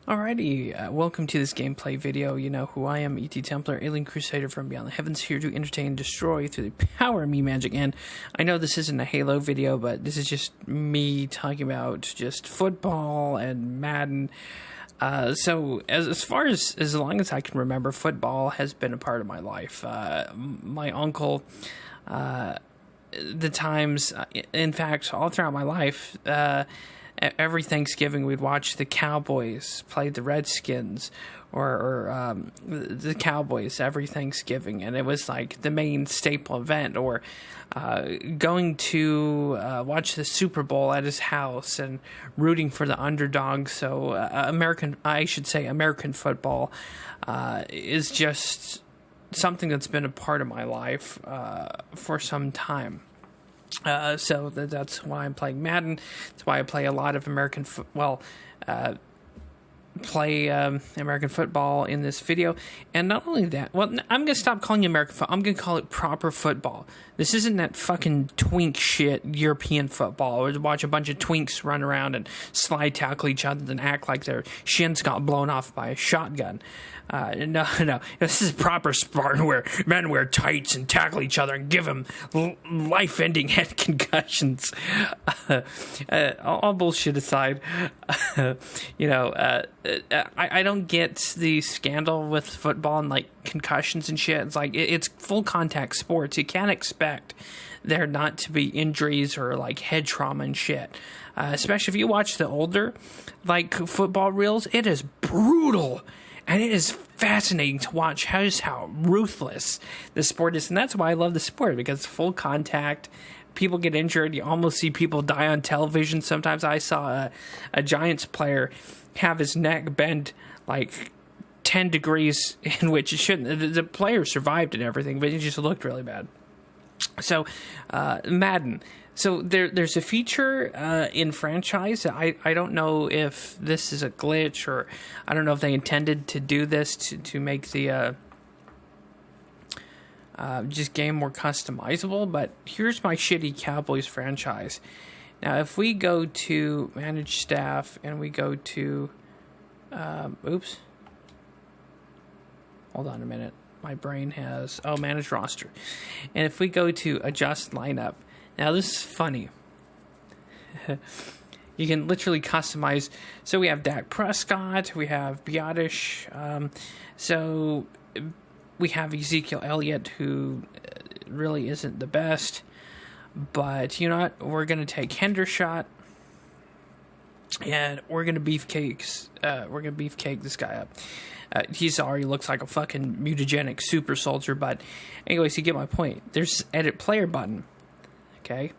Alrighty, welcome to this gameplay video. You know who I am, E.T. Templar, alien crusader from beyond the heavens, here to entertain and destroy through the power of me magic. And I know this isn't a Halo video, but this is just me talking about just football and Madden. So as far as long as I can remember, football has been a part of my life. My uncle, the times, in fact, all throughout my life, every Thanksgiving we'd watch the Cowboys play the Redskins or the Cowboys every Thanksgiving, and it was like the main staple event. Or going to watch the Super Bowl at his house and rooting for the underdog. So American football is just something that's been a part of my life for some time. So that's why I'm playing Madden. That's why I play a lot of American football in this video. And not only that, well, I'm going to stop calling it American football. I'm going to call it proper football. This isn't that fucking twink shit European football, or to watch a bunch of twinks run around and slide tackle each other and act like their shins got blown off by a shotgun. No. This is proper Spartan where men wear tights and tackle each other and give them life-ending head concussions. All bullshit aside, I don't get the scandal with football and like concussions and shit. It's like it's full contact sports. You can't expect there not to be injuries or like head trauma and shit. Especially if you watch the older like football reels, it is brutal. And it is fascinating to watch how ruthless the sport is. And that's why I love the sport, because it's full contact. People get injured. You almost see people die on television. Sometimes I saw a Giants player have his neck bend like 10 degrees, in which it shouldn't. The player survived and everything, but it just looked really bad. So, Madden. So there's a feature in franchise. I don't know if this is a glitch, or I don't know if they intended to do this to make the just game more customizable. But here's my shitty Cowboys franchise. Now, if we go to Manage Staff and we go to... oops. Hold on a minute. My brain has... Manage Roster. And if we go to Adjust Lineup... Now, this is funny. You can literally customize. So we have Dak Prescott. We have Biotish. So we have Ezekiel Elliott, who really isn't the best. But you know what? We're going to take Hendershot. And we're going to beefcake this guy up. He's already looks like a fucking mutagenic super soldier. But anyways, you get my point. There's edit player button. Okay.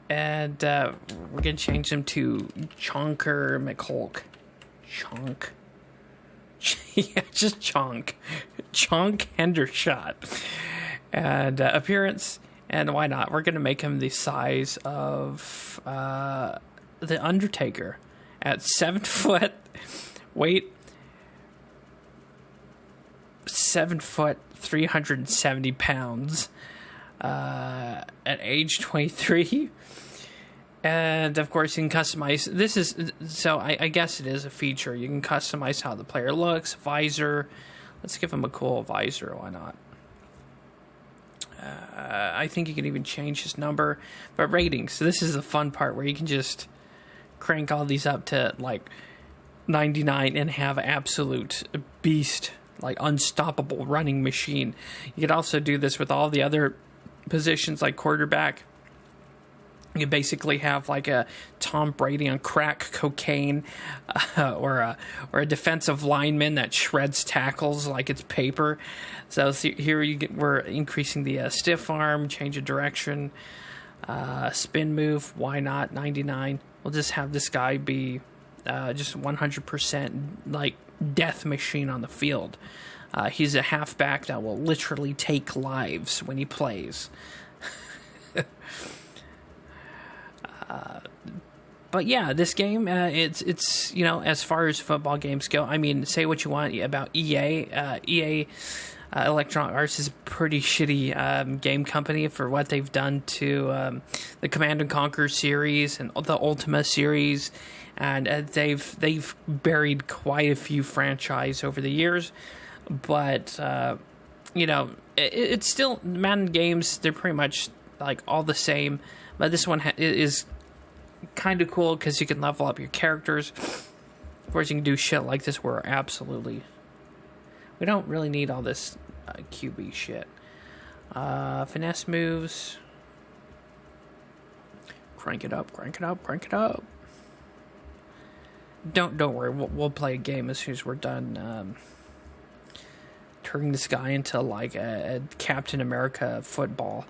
And we're going to change them to Chonker McHulk. Chonk. Yeah, just Chonk. Chonk Hendershot. And appearance. And why not? We're going to make him the size of The Undertaker. At 7 foot. Weight. 7 foot, 370 pounds. At age 23, and of course you can customize. This is so I guess it is a feature. You can customize how the player looks. Visor. Let's give him a cool visor. Why not? I think you can even change his number. But ratings. So this is the fun part where you can just crank all these up to like 99 and have an absolute beast, like unstoppable running machine. You could also do this with all the other positions like quarterback. You basically have like a Tom Brady on crack cocaine, or a defensive lineman that shreds tackles like it's paper. So here we're increasing the stiff arm, change of direction, spin move. Why not 99? We'll just have this guy be just 100% like death machine on the field. He's a halfback that will literally take lives when he plays. But yeah, this game, it's as far as football games go, I mean, say what you want about EA. EA Electronic Arts is a pretty shitty game company for what they've done to the Command & Conquer series and the Ultima series and they've buried quite a few franchise over the years, but it's still Madden games. They're pretty much like all the same, but this one is kind of cool because you can level up your characters. Of course, you can do shit like this where we don't really need all this QB shit. Finesse moves. Crank it up. Don't worry. We'll play a game as soon as we're done turning this guy into like a Captain America football.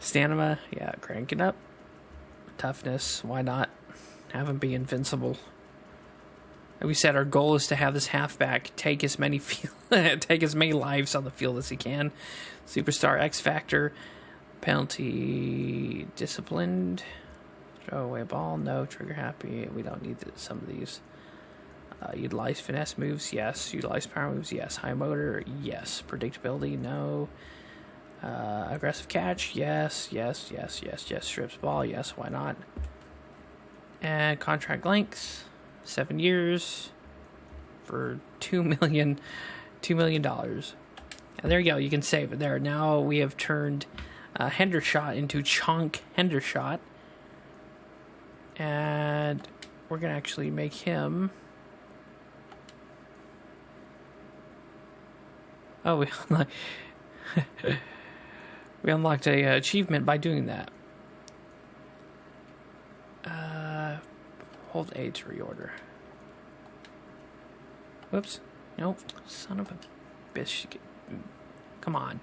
Stamina, yeah, crank it up. Toughness, why not? Have him be invincible. Like we said, our goal is to have this halfback take as many lives on the field as he can. Superstar X Factor, penalty disciplined, throw away ball, no, trigger happy. We don't need some of these. Utilize finesse moves, yes. Utilize power moves, yes. High motor, yes. Predictability, no. Aggressive catch, yes. Strips ball, yes, why not? And contract length, 7 years for $2 million. And there you go, you can save it there. Now we have turned Hendershot into Chunk Hendershot. And we're going to actually make him... Oh, we unlocked a achievement by doing that. Hold A to reorder. Whoops. Nope. Son of a bitch. Come on.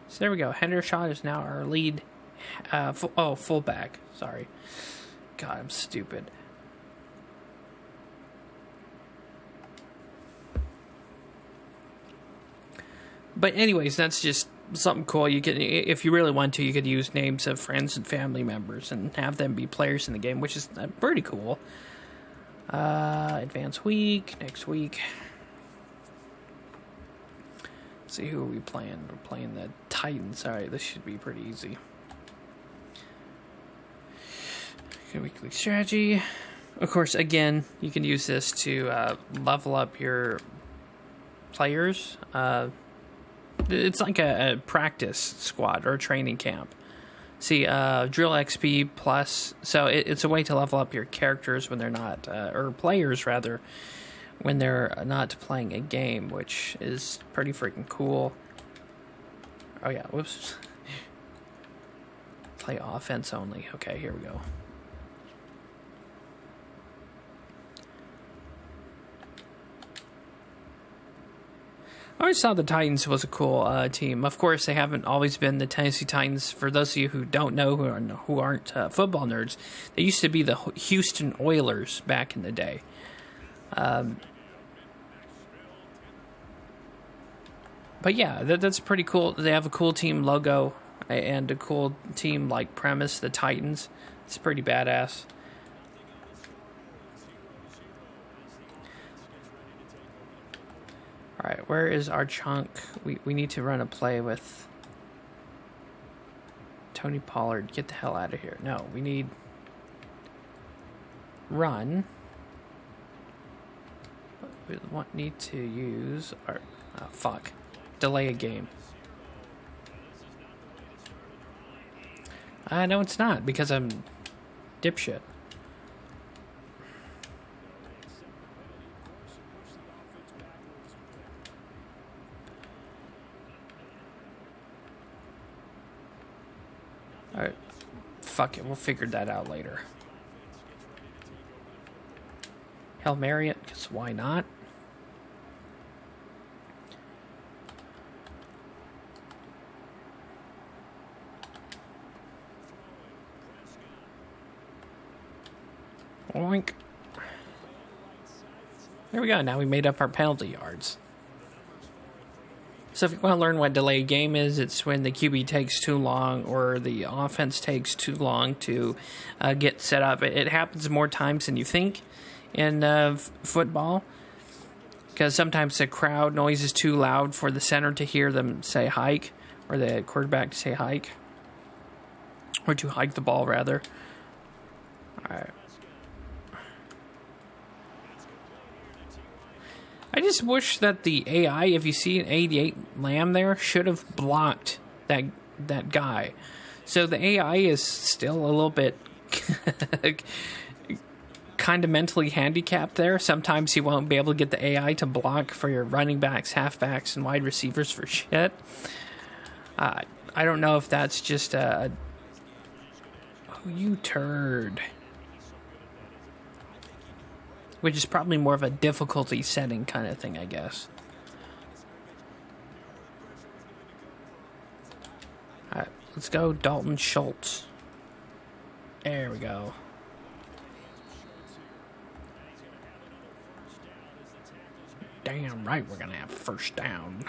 So there we go. Hendershot is now our lead. Fullback. Sorry. God, I'm stupid. But anyways, that's just something cool. You can, if you really want to, you could use names of friends and family members and have them be players in the game, which is pretty cool. Advanced week, next week. Let's see, who are we playing? We're playing the Titans. Alright, this should be pretty easy. Okay, weekly strategy. Of course, again, you can use this to level up your players. It's like a practice squad or a training camp. See, Drill XP plus. So it's a way to level up your characters when they're not, or players rather, when they're not playing a game, which is pretty freaking cool. Oh yeah, whoops. Play offense only. Okay, here we go. I always thought the Titans was a cool team. Of course, they haven't always been the Tennessee Titans. For those of you who don't know, who aren't football nerds, they used to be the Houston Oilers back in the day. But yeah, that's pretty cool. They have a cool team logo and a cool team like premise, the Titans. It's pretty badass. Alright, where is our chunk? We need to run a play with Tony Pollard. Get the hell out of here. No, we need run. We need to use our... Oh, fuck. Delay a game. No, it's not, because I'm dipshit. Alright, fuck it, we'll figure that out later. Hail Mary it, because why not? Oink. There we go, now we made up our penalty yards. So if you want to learn what delay game is, it's when the QB takes too long or the offense takes too long to get set up. It happens more times than you think in football. because sometimes the crowd noise is too loud for the center to hear them say hike, or the quarterback to say hike, or to hike the ball, rather. All right. I just wish that the AI, if you see an 88 Lamb there, should have blocked that guy. So the AI is still a little bit kind of mentally handicapped there. Sometimes you won't be able to get the AI to block for your running backs, halfbacks, and wide receivers for shit. I don't know if that's just a... Oh, you turd. Which is probably more of a difficulty setting kind of thing, I guess. Alright, let's go Dalton Schultz. There we go. Damn right we're going to have first down.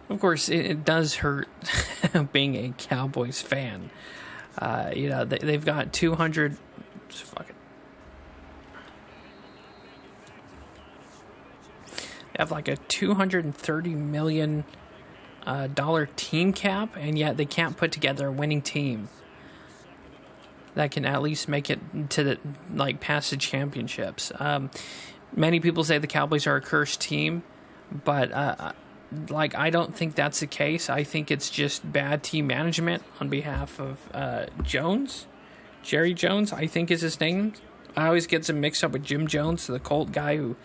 Of course, it does hurt being a Cowboys fan. They've got 200... Fuck it. They have like a $230 million team cap, and yet they can't put together a winning team that can at least make it to the past the championships. Many people say the Cowboys are a cursed team, but I don't think that's the case. I think it's just bad team management on behalf of Jones. Jerry Jones, I think is his name. I always get them mixed up with Jim Jones, the Colt guy who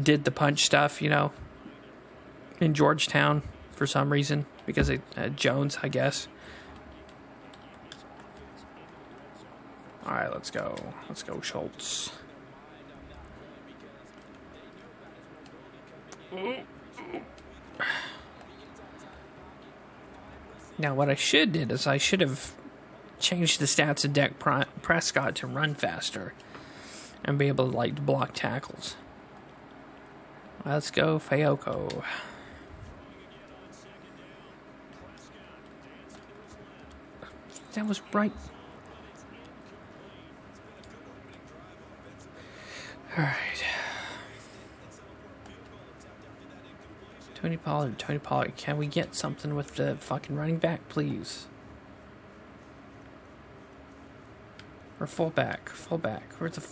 did the punch stuff, in Georgetown for some reason, because of Jones, I guess. All right, let's go. Let's go, Schultz. Now, what I should did is I should have changed the stats of Dak Prescott to run faster and be able to block tackles. Let's go, Fayoko. That was right. All right. Tony Pollard. Can we get something with the fucking running back, please? Or fullback. Where's the...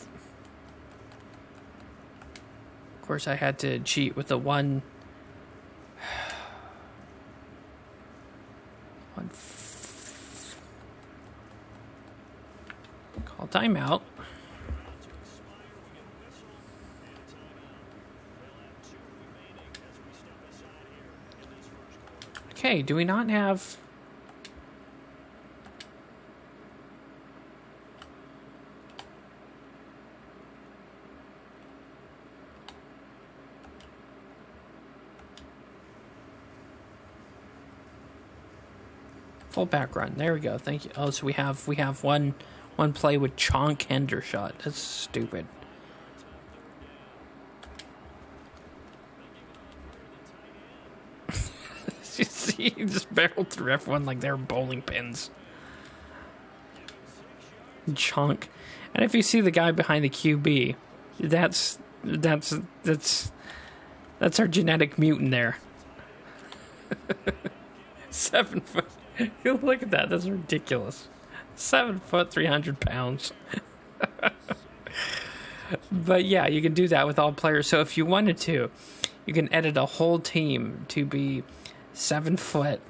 Of course, I had to cheat with the one... Call timeout. Okay, do we not have... Fullback run. There we go. Thank you. Oh, so we have one play with Chonk Hendershot. That's stupid. You see, he just barreled through everyone like they're bowling pins. Chunk. And if you see the guy behind the QB, that's our genetic mutant there. 7 foot. Look at that. That's ridiculous. 7 foot, 300 pounds. But yeah, you can do that with all players. So if you wanted to, you can edit a whole team to be 7 foot,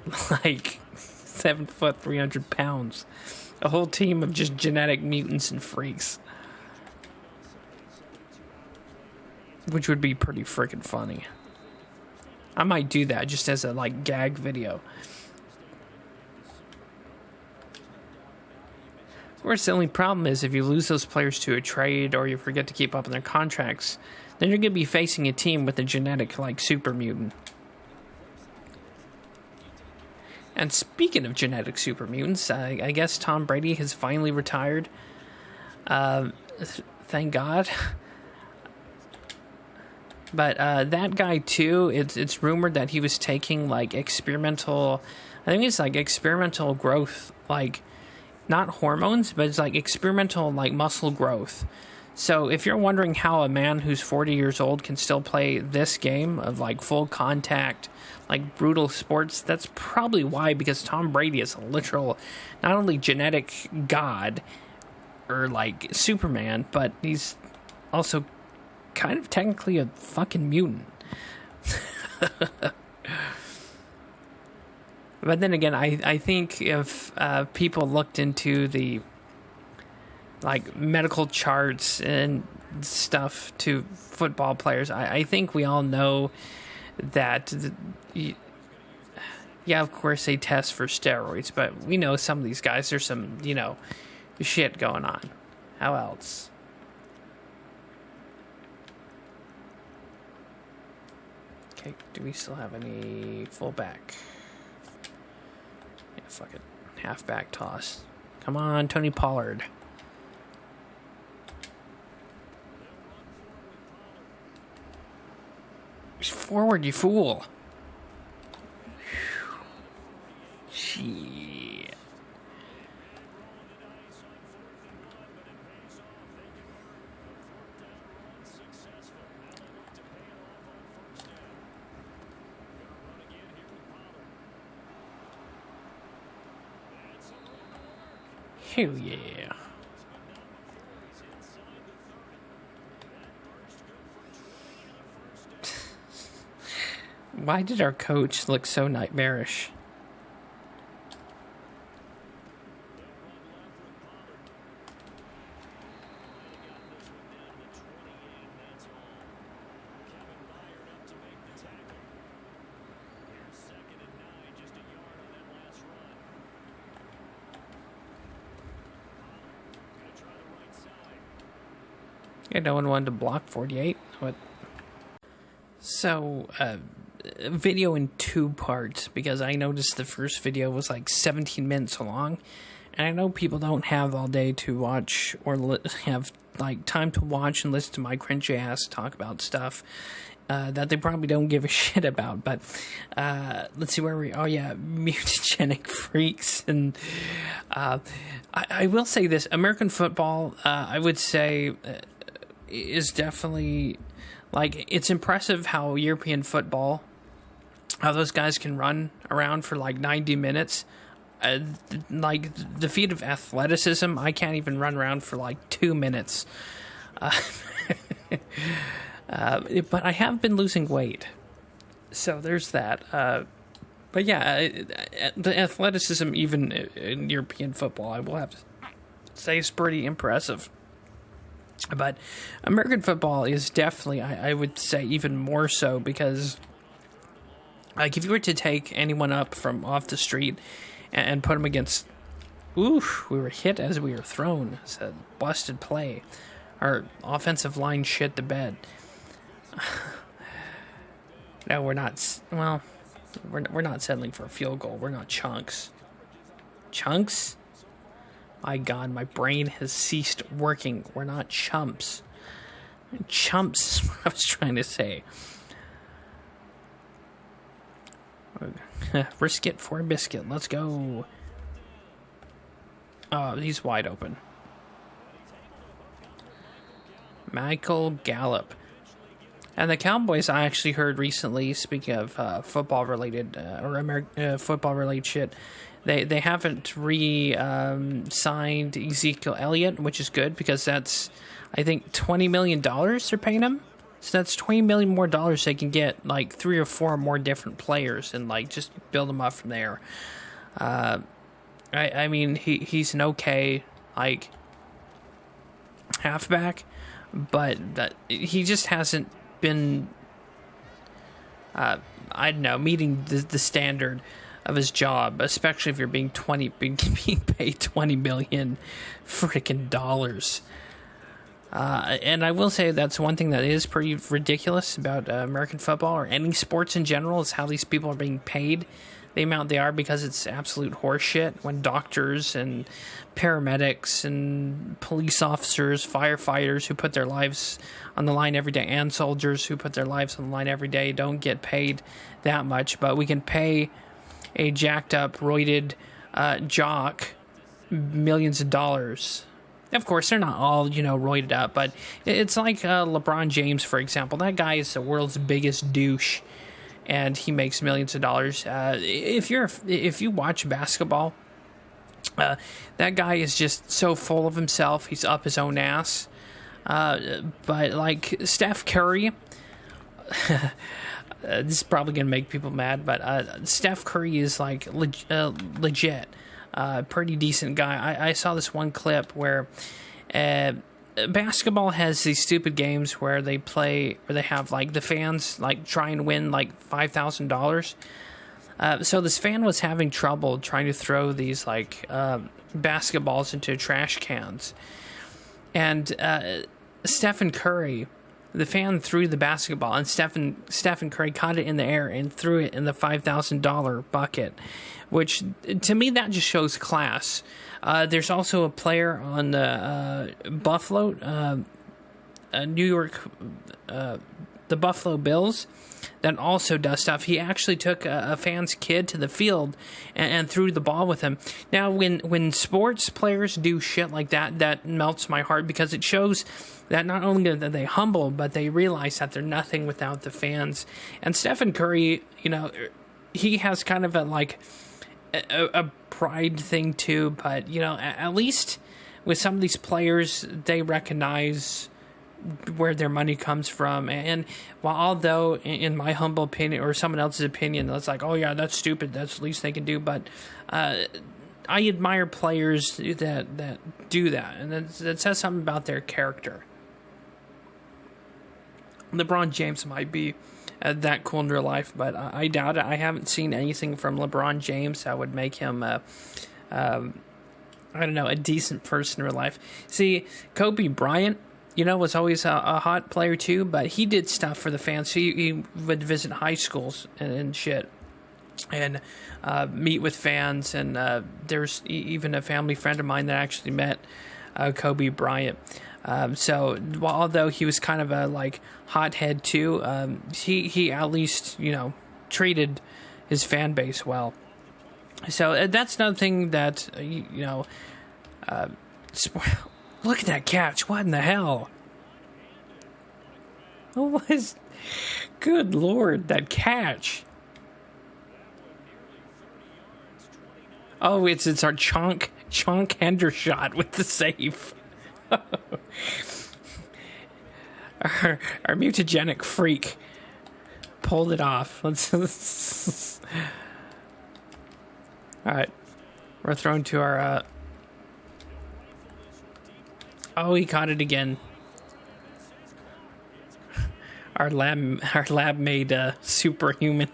7 foot, 300 pounds. A whole team of just genetic mutants and freaks. Which would be pretty freaking funny. I might do that just as a, gag video. Of course, the only problem is if you lose those players to a trade or you forget to keep up on their contracts, then you're going to be facing a team with a genetic, super mutant. And speaking of genetic super mutants, I guess Tom Brady has finally retired. Thank God. But that guy too, it's rumored that he was taking experimental, I think it's experimental growth not hormones, but it's like experimental like muscle growth. So if you're wondering how a man who's 40 years old can still play this game of like full contact, like brutal sports, that's probably why, because Tom Brady is a literal, not only genetic god or like Superman, but he's also kind of technically a fucking mutant. But then again, I think if people looked into the like medical charts and stuff to football players, I think we all know that, yeah, of course they test for steroids, but we know some of these guys, there's some, shit going on. How else? Okay, do we still have any fullback? Yeah, fuck it. Halfback toss. Come on, Tony Pollard. Forward, you fool. Shit. Hell yeah. Why did our coach look so nightmarish? Yeah, no one wanted to block 48. What? So, video in two parts, because I noticed the first video was like 17 minutes long, and I know people don't have all day to watch or have like time to watch and listen to my cringy ass talk about stuff that they probably don't give a shit about. But let's see where we. Oh yeah, mutagenic freaks, and I will say this: American football, I would say, is definitely like, it's impressive how European football, how those guys can run around for like 90 minutes. Like the feat of athleticism, I can't even run around for like 2 minutes. But I have been losing weight, so there's that. But yeah, the athleticism even in European football, I will have to say, is pretty impressive. But American football is definitely, I would say, even more so, because like if you were to take anyone up from off the street and put them against, oof, we were hit as we were thrown. It's a busted play. Our offensive line shit the bed. No, we're not. Well, we're not settling for a field goal. We're not chunks. Chunks? My God, my brain has ceased working. We're not chumps. Chumps is what I was trying to say. Brisket for a biscuit. Let's go. Oh, he's wide open. Michael Gallup. And the Cowboys, I actually heard recently, speaking of football-related football-related shit, they haven't signed Ezekiel Elliott, which is good, because that's, I think, $20 million they're paying him. So that's $20 million more dollars they can get, like 3 or 4 more different players, and like just build them up from there. I mean, he's an okay like halfback, but he just hasn't been, I don't know, meeting the standard of his job, especially if you're being paid $20 million freaking dollars. And I will say that's one thing that is pretty ridiculous about American football, or any sports in general, is how these people are being paid the amount they are, because it's absolute horseshit when doctors and paramedics and police officers, firefighters who put their lives on the line every day, and soldiers who put their lives on the line every day don't get paid that much. But we can pay a jacked up, roided jock millions of dollars. Of course, they're not all, roided up, but it's like LeBron James, for example. That guy is the world's biggest douche, and he makes millions of dollars. If you watch basketball, that guy is just so full of himself. He's up his own ass. But like Steph Curry, this is probably going to make people mad, but Steph Curry is like legit. Pretty decent guy. I saw this one clip where basketball has these stupid games where they have like the fans like try and win like $5,000. So this fan was having trouble trying to throw these like basketballs into trash cans, and Stephen Curry, the fan, threw the basketball, and Stephen Curry caught it in the air and threw it in the $5,000 bucket, which to me that just shows class. There's also a player on the Buffalo, New York, the Buffalo Bills, that also does stuff. He actually took a fan's kid to the field and threw the ball with him. Now, when sports players do shit like that, that melts my heart, because it shows that not only are they humble, but they realize that they're nothing without the fans. And Stephen Curry, he has kind of a pride thing too, but at least with some of these players, they recognize where their money comes from. And although in my humble opinion, or someone else's opinion, that's like, oh yeah, that's stupid, that's the least they can do, but I admire players that do that, and that says something about their character. LeBron James might be that cool in real life, but I doubt it. I haven't seen anything from LeBron James that would make him a decent person in real life. See, Kobe Bryant, was always a hot player too, but he did stuff for the fans. He would visit high schools and shit, and meet with fans. And there's even a family friend of mine that actually met Kobe Bryant. So although he was kind of a hothead too, he at least treated his fan base well. So that's another thing that look at that catch! What in the hell? What was? Good Lord, that catch! Oh, it's our Chonk Hendershot with the save. our mutagenic freak pulled it off. Let's all right, we're thrown to our. Oh, he caught it again. Our lab made superhuman.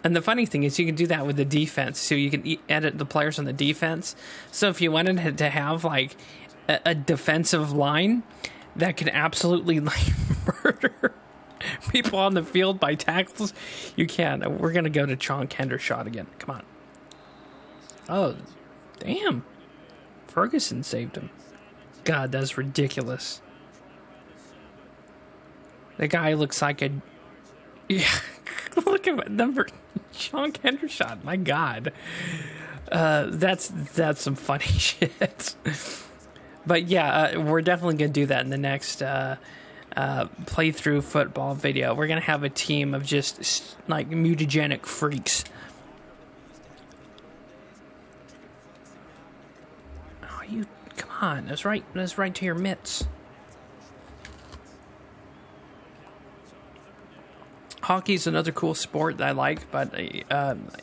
And the funny thing is, you can do that with the defense. So you can edit the players on the defense. So if you wanted to have a defensive line that could absolutely murder people on the field by tackles, you can. We're gonna go to Chonk Hendershot again. Come on. Oh, damn! Ferguson saved him. God, that's ridiculous. The guy looks like a. Yeah, look at my number. Chonk Hendershot. My God, that's some funny shit. But yeah, we're definitely gonna do that in the next playthrough football video. We're gonna have a team of just mutagenic freaks. Oh, come on! That's right to your mitts. Hockey's another cool sport that I like, but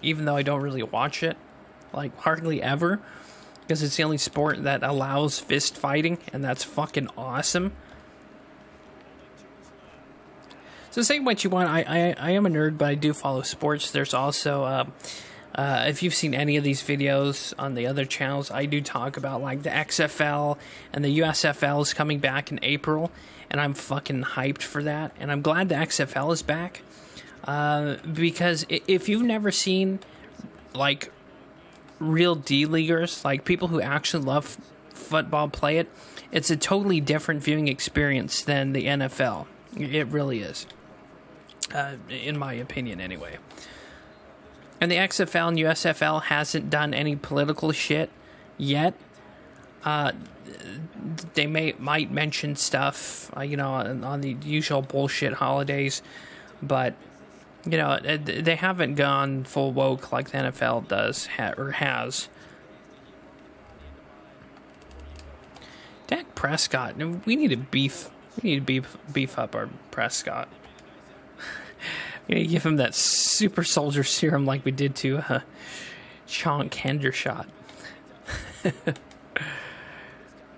even though I don't really watch it, hardly ever, because it's the only sport that allows fist fighting, and that's fucking awesome. So say what you want. I am a nerd, but I do follow sports. There's also, if you've seen any of these videos on the other channels, I do talk about the XFL and the USFL is coming back in April, and I'm fucking hyped for that. And I'm glad the XFL is back, because if you've never seen real D-leaguers, people who actually love football play it, it's a totally different viewing experience than the NFL. It really is, in my opinion anyway. And the XFL and USFL hasn't done any political shit yet. They might mention stuff, on the usual bullshit holidays, but they haven't gone full woke like the NFL does or has. Dak Prescott, we need to beef up our Prescott. Give him that super soldier serum like we did to Chonk Hendershot.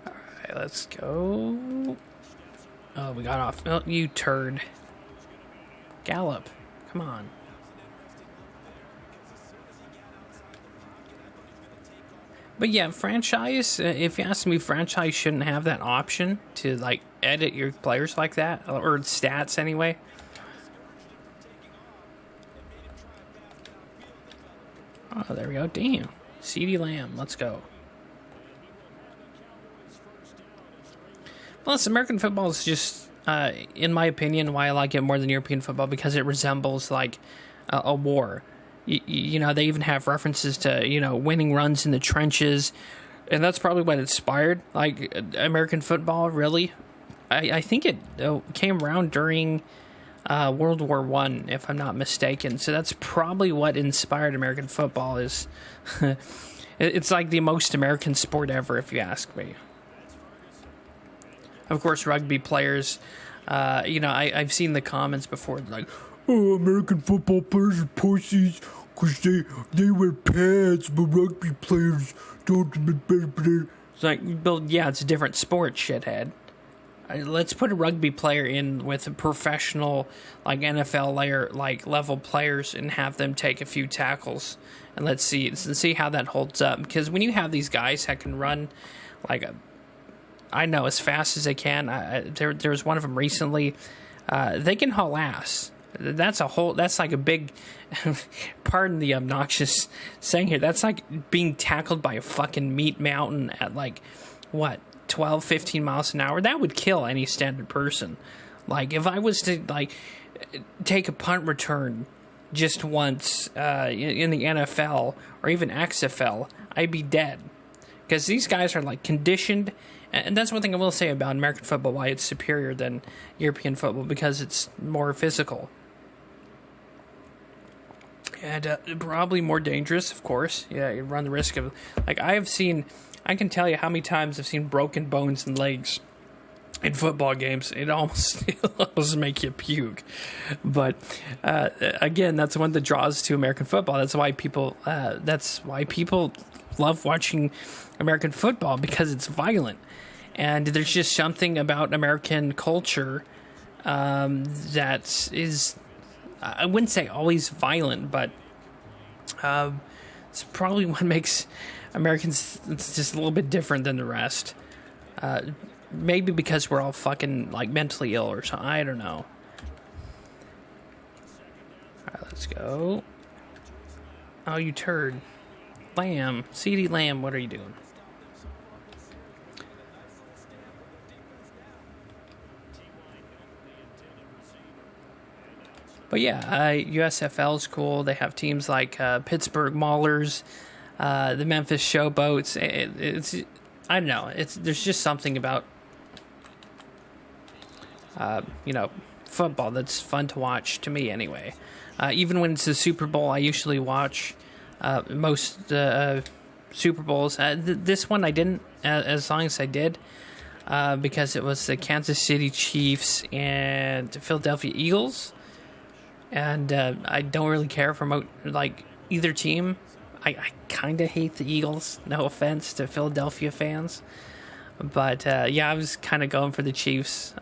Alright, let's go. Oh, we got off. Oh, you turd. Gallop. Come on. But yeah, franchise, if you ask me, franchise shouldn't have that option to, edit your players like that, or stats anyway. Oh, there we go. Damn. CeeDee Lamb. Let's go. Plus, American football is just, in my opinion, why I like it more than European football, because it resembles, a war. They even have references to, winning runs in the trenches. And that's probably what inspired, American football, really. I think it came around during World War I, if I'm not mistaken. So that's probably what inspired American football. It's like the most American sport ever, if you ask me. Of course, rugby players, I've seen the comments before, oh, American football players are pussies because they wear pads, but rugby players don't. It's like, well, yeah, it's a different sport, shithead. Let's put a rugby player in with a professional, NFL level players and have them take a few tackles, and let's see how that holds up. Because when you have these guys that can run as fast as they can. There was one of them recently. They can haul ass. That's like a big, pardon the obnoxious saying here, that's like being tackled by a fucking meat mountain at 12, 15 miles an hour. That would kill any standard person. If I was to take a punt return just once in the NFL or even XFL, I'd be dead. Because these guys are conditioned. And that's one thing I will say about American football, why it's superior than European football, because it's more physical. And probably more dangerous, of course. Yeah, you run the risk of... I can tell you how many times I've seen broken bones and legs in football games. It almost make you puke. But, again, that's one of the draws to American football. That's why people love watching American football, because it's violent. And there's just something about American culture that is, I wouldn't say always violent, but it's probably what makes Americans just a little bit different than the rest. Maybe because we're all fucking mentally ill or something. I don't know. Alright, let's go. Oh, you turd. Lamb. CeeDee Lamb, what are you doing? But yeah, USFL is cool. They have teams like Pittsburgh Maulers, the Memphis Showboats. It's I don't know. There's just something about football that's fun to watch, to me anyway. Even when it's the Super Bowl, I usually watch most Super Bowls. This one I didn't, as long as I did, because it was the Kansas City Chiefs and the Philadelphia Eagles. And I don't really care for either team. I kind of hate the Eagles. No offense to Philadelphia fans. But I was kind of going for the Chiefs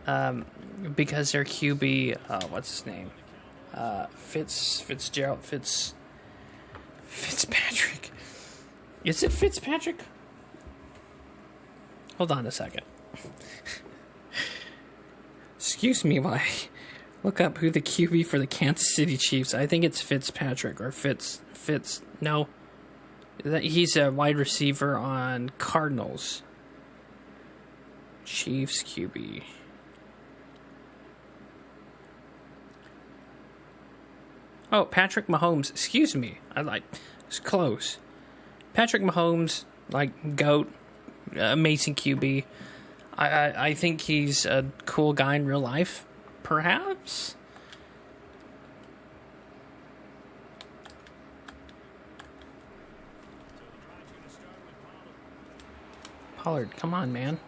because their QB, what's his name? Fitzpatrick. Is it Fitzpatrick? Hold on a second. Excuse me while I look up who the QB for the Kansas City Chiefs. I think it's Fitzpatrick or Fitz. No. He's a wide receiver on Cardinals. Chiefs QB. Oh, Patrick Mahomes. Excuse me. It's close. Patrick Mahomes, like, GOAT, amazing QB. I think he's a cool guy in real life, perhaps. Pollard, come on, man.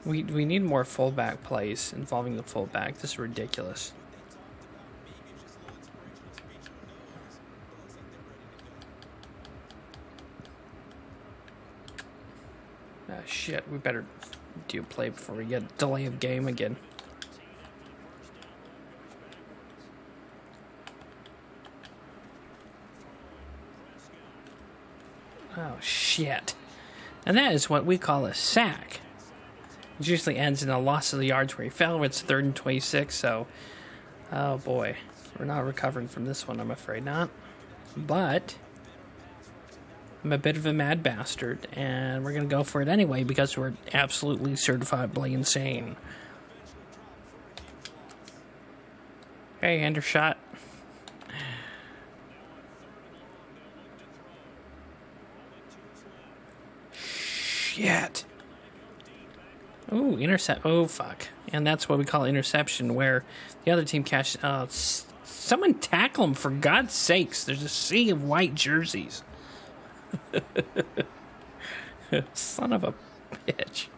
We need more fullback plays involving the fullback. This is ridiculous. Shit, we better do a play before we get delay of game again. Oh, shit. And that is what we call a sack. It usually ends in a loss of the yards where he fell. It's 3rd and 26, so... Oh, boy. We're not recovering from this one, I'm afraid not. But... I'm a bit of a mad bastard, and we're going to go for it anyway because we're absolutely certifiably insane. Hey, Hendershot. Shit. Ooh, intercept. Oh, fuck. And that's what we call interception, where the other team catch... someone tackle him, for God's sakes. There's a sea of white jerseys. Son of a bitch.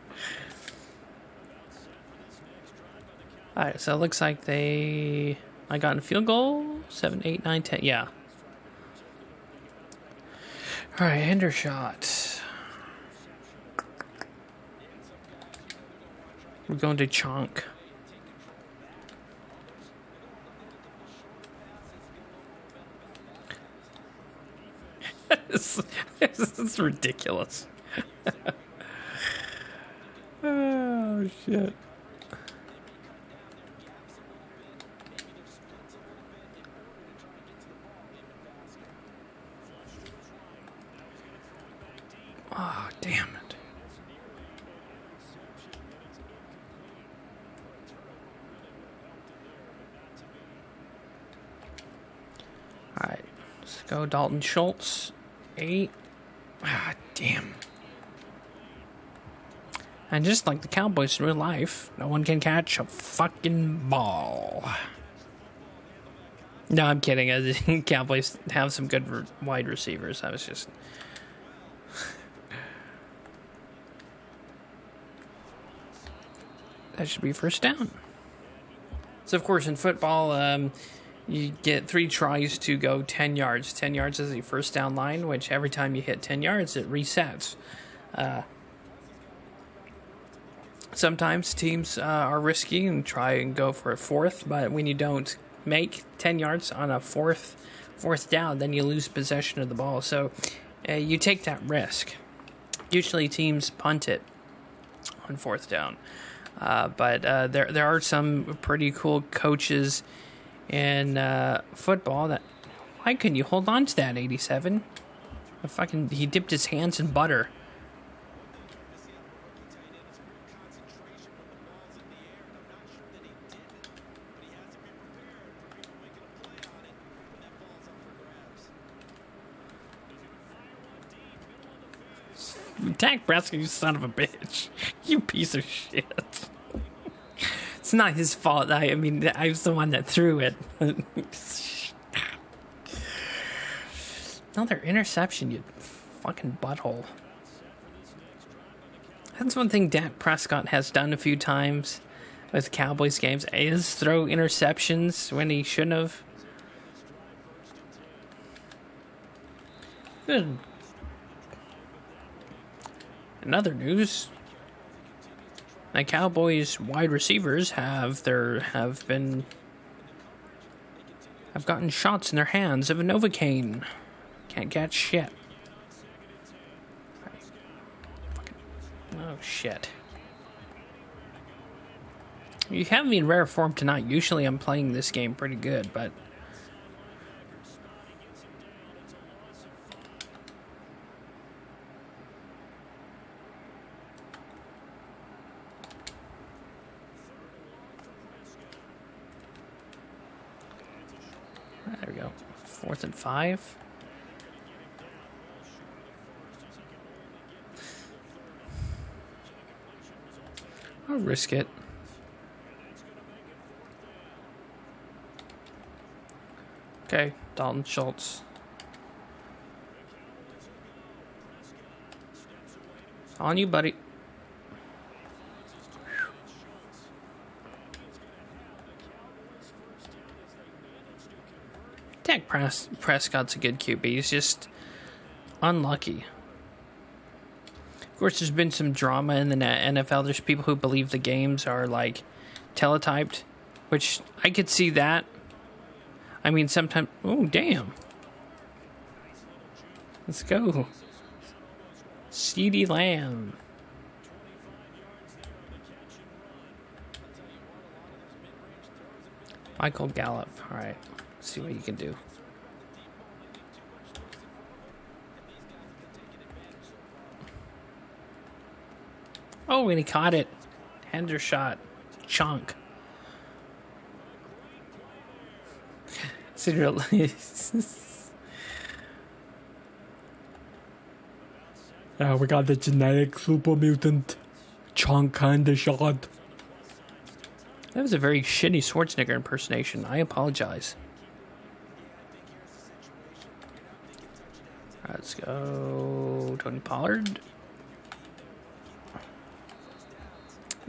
Alright, so it looks like I got a field goal. 7, 8, 9, 10. Yeah. Alright, Hendershot. We're going to Chonk. This is ridiculous. Oh, shit. Oh, damn it. All right, let's go Dalton Schultz. 8. Ah, damn. And just like the Cowboys in real life, no one can catch a fucking ball. No, I'm kidding. The Cowboys have some good wide receivers. I was just... That should be first down. So, of course, in football, you get 3 tries to go 10 yards. 10 yards is the first down line, which every time you hit 10 yards, it resets. Sometimes teams are risky and try and go for a fourth, but when you don't make 10 yards on a fourth down, then you lose possession of the ball. So you take that risk. Usually teams punt it on 4th down. But there are some pretty cool coaches in football that... Why couldn't you hold on to that, 87? He dipped his hands in butter. Dak Prescott, you son of a bitch. You piece of shit. It's not his fault. I mean, I was the one that threw it. Another interception, you fucking butthole. That's one thing Dak Prescott has done a few times with Cowboys games, is throw interceptions when he shouldn't have. Good. In other news, the Cowboys wide receivers have gotten shots in their hands of a Novocaine. Can't catch shit. Oh shit. You have me in rare form tonight. Usually I'm playing this game pretty good, but There we go. 4th and 5. I'll risk it. Okay, Dalton Schultz. On you, buddy. Dak Prescott's a good QB. He's just unlucky. Of course, there's been some drama in the NFL. There's people who believe the games are like teletyped, which I could see that. I mean, sometimes... Oh, damn. Let's go. CeeDee Lamb. Michael Gallup. All right. Let's see what you can do. Oh, and he caught it. Hendershot. Chunk. We got the genetic super mutant. Chunk Hendershot. That was a very shitty Schwarzenegger impersonation. I apologize. All right, let's go. Tony Pollard.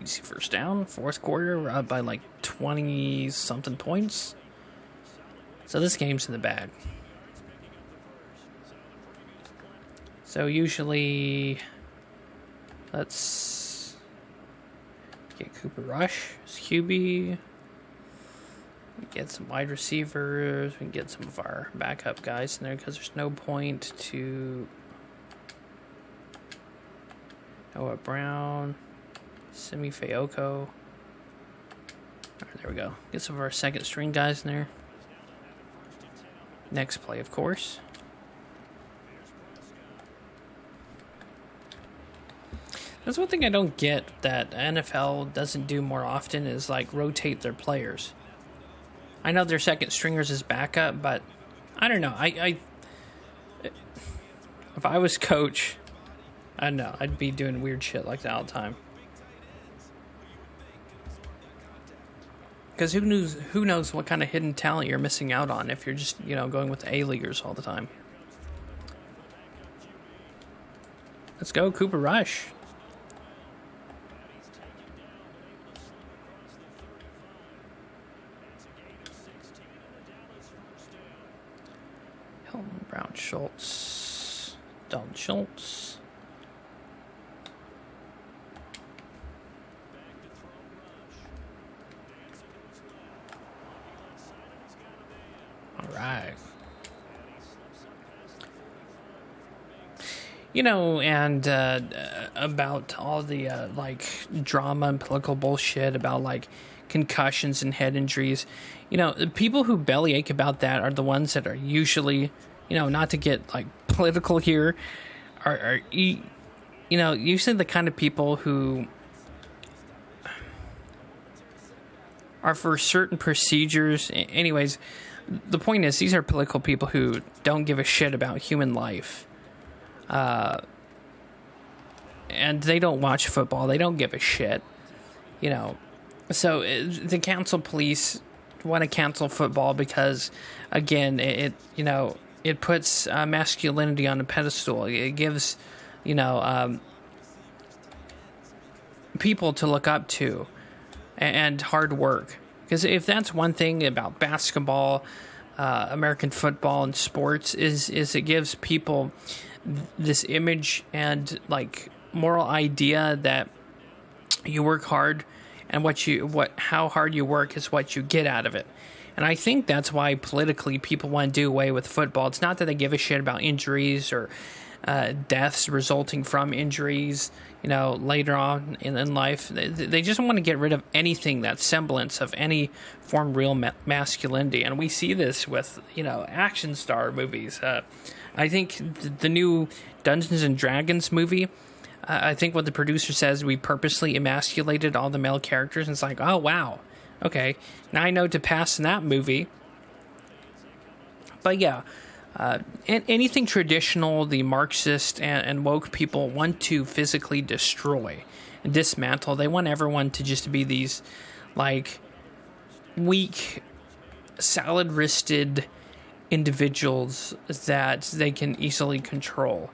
Easy first down. 4th quarter. We're up by like 20-something points. So this game's in the bag. So usually, let's get Cooper Rush as QB. Get some wide receivers. We can get some of our backup guys in there because there's no point to Noah Brown, Simi Fayoko. All right, there we go. Get some of our second string guys in there. Next play, of course. That's one thing I don't get that NFL doesn't do more often is like rotate their players. I know their second stringers is backup, but I don't know. I if I was coach, I don't know. I'd be doing weird shit like that all the time. Because who knows what kind of hidden talent you're missing out on if you're just, going with A-leaguers all the time. Let's go, Cooper Rush. Hilton Brown Schultz. Dalton Schultz. All right. And about all the drama and political bullshit about concussions and head injuries, the people who bellyache about that are the ones that are usually, not to get political here, are usually the kind of people who are for certain procedures. Anyways, the point is these are political people who don't give a shit about human life. And they don't watch football. They don't give a shit, So the council police want to cancel football because, again, it puts masculinity on a pedestal. It gives, people to look up to and hard work. Because if that's one thing about basketball, American football, and sports is it gives people this image and moral idea that you work hard and how hard you work is what you get out of it. And I think that's why politically people want to do away with football. It's not that they give a shit about injuries or deaths resulting from injuries, later on in life. They just want to get rid of anything that's semblance of any form of real masculinity. And we see this with, action star movies. I think the new Dungeons and Dragons movie, I think what the producer says, we purposely emasculated all the male characters. And it's like, oh, wow. Okay. Now I know to pass in that movie, But yeah, anything traditional, the Marxist and woke people want to physically destroy and dismantle. They want everyone to just be these, like, weak, salad-wristed individuals that they can easily control.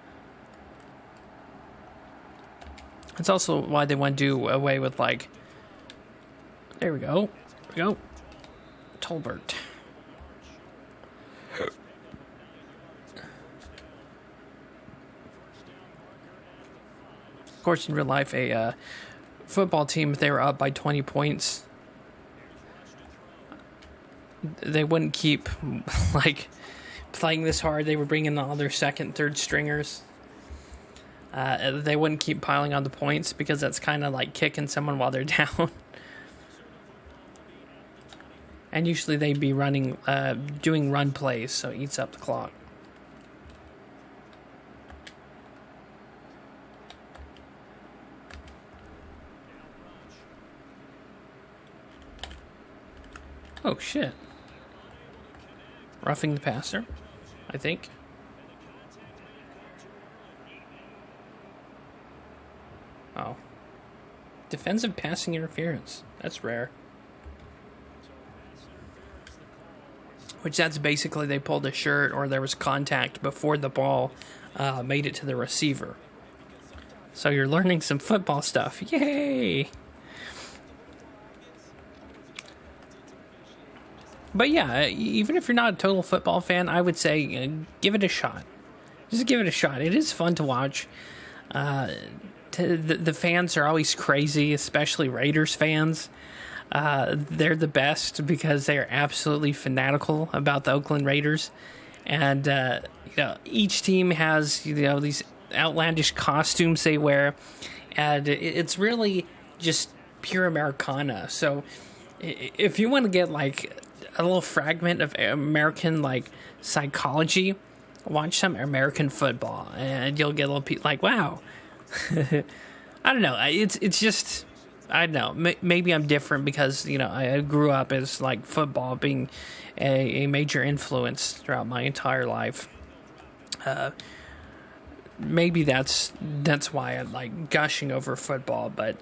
It's also why they want to do away with, like, there we go. Tolbert. Of course, in real life, a football team, if they were up by 20 points, they wouldn't keep, like, playing this hard. They would bring in all their second, third stringers. They wouldn't keep piling on the points because that's kind of like kicking someone while they're down. And usually they'd be running, doing run plays, so it eats up the clock. Oh, shit. Roughing the passer, I think. Oh. Defensive passing interference. That's rare. Which that's basically they pulled a shirt or there was contact before the ball made it to the receiver. So you're learning some football stuff. Yay! But yeah, even if you're not a total football fan, I would say give it a shot. Just give it a shot. It is fun to watch. The fans are always crazy, especially Raiders fans. They're the best because they're absolutely fanatical about the Oakland Raiders. And, each team has, these outlandish costumes they wear. And it's really just pure Americana. So if you want to get, like, a little fragment of American, like, psychology, watch some American football. And you'll get a little, like, wow. I don't know. It's just... I don't know. Maybe I'm different because, I grew up as, like, football being a major influence throughout my entire life. Maybe that's why I like gushing over football. But,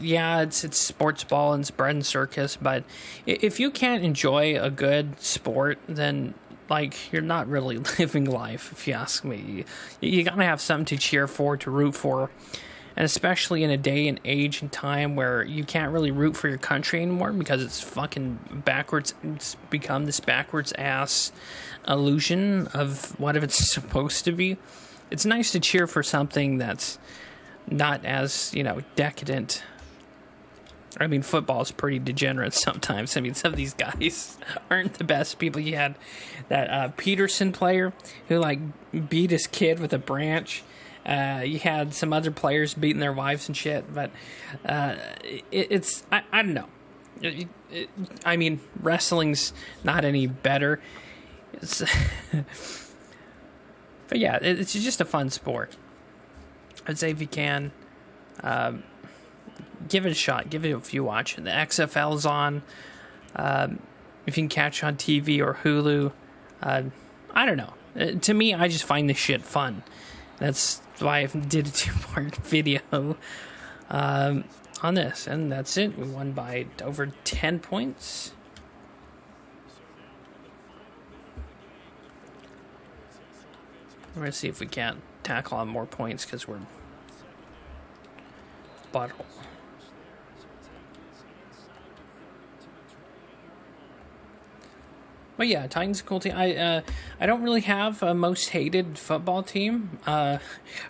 yeah, it's sports ball and it's bread and circus. But if you can't enjoy a good sport, then, like, you're not really living life, if you ask me. You gotta have something to cheer for, to root for. And especially in a day and age and time where you can't really root for your country anymore because it's fucking backwards. It's become this backwards ass illusion of what it's supposed to be. It's nice to cheer for something that's not as, decadent. I mean, football is pretty degenerate sometimes. I mean, some of these guys aren't the best people. You had that Peterson player who, like, beat his kid with a branch. You had some other players beating their wives and shit, but it's I don't know. I mean, wrestling's not any better. But yeah, it's just a fun sport. I'd say if you can, give it a shot. Give it a few watch. The XFL's on. If you can catch on TV or Hulu, I don't know. To me, I just find this shit fun. That's why I did a 2-part video on this. And that's it. We won by over 10 points. We're going to see if we can't tackle on more points because we're butthole. But yeah, Titans are a cool team. I don't really have a most hated football team.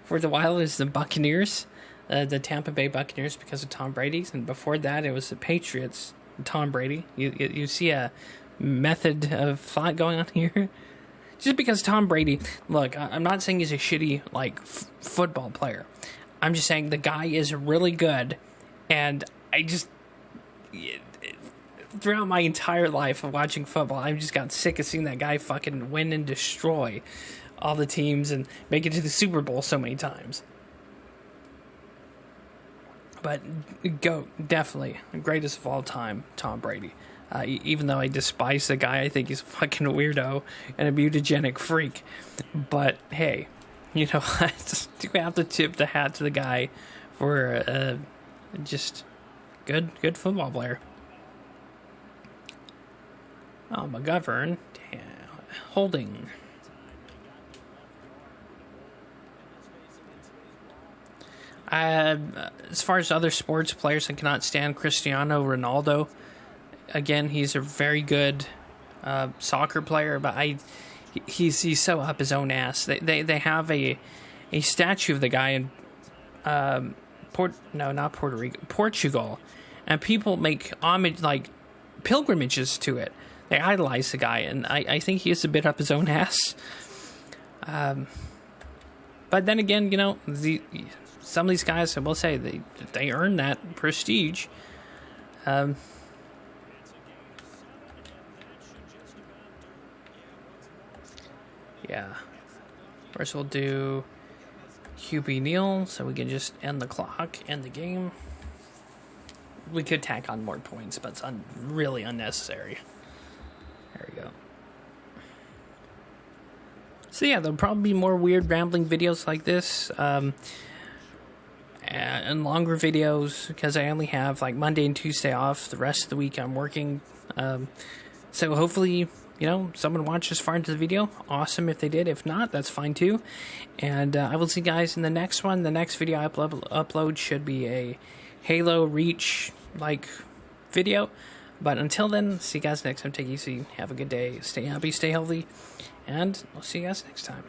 For the while, is the Buccaneers, the Tampa Bay Buccaneers, because of Tom Brady, and before that, it was the Patriots. Tom Brady. You see a method of thought going on here. Just because Tom Brady. Look, I'm not saying he's a shitty football player. I'm just saying the guy is really good, and I just. Throughout my entire life of watching football, I just got sick of seeing that guy fucking win and destroy all the teams and make it to the Super Bowl so many times. But GOAT, definitely, greatest of all time, Tom Brady. Even though I despise the guy, I think he's a fucking weirdo and a mutagenic freak. But hey, you know what? We have to tip the hat to the guy for just good football player. Oh, McGovern. Damn. Holding. As far as other sports players, I cannot stand Cristiano Ronaldo. Again, he's a very good soccer player, but he's so up his own ass. They have a statue of the guy in Portugal, and people make homage, like pilgrimages to it. They idolize the guy, and I think he is a bit up his own ass. But then again, you know, some of these guys, I will say, they earn that prestige. Yeah. First we'll do QB Neal, so we can just end the clock, end the game. We could tack on more points, but it's really unnecessary. There we go. So yeah, there'll probably be more weird rambling videos like this. And longer videos, because I only have like Monday and Tuesday off. The rest of the week I'm working. So hopefully, you know, someone watched this far into the video. Awesome if they did. If not, that's fine too. And I will see you guys in the next one. The next video I upload should be a Halo Reach like video. But until then, see you guys next time. Take it easy. Have a good day. Stay happy, stay healthy. And I'll see you guys next time.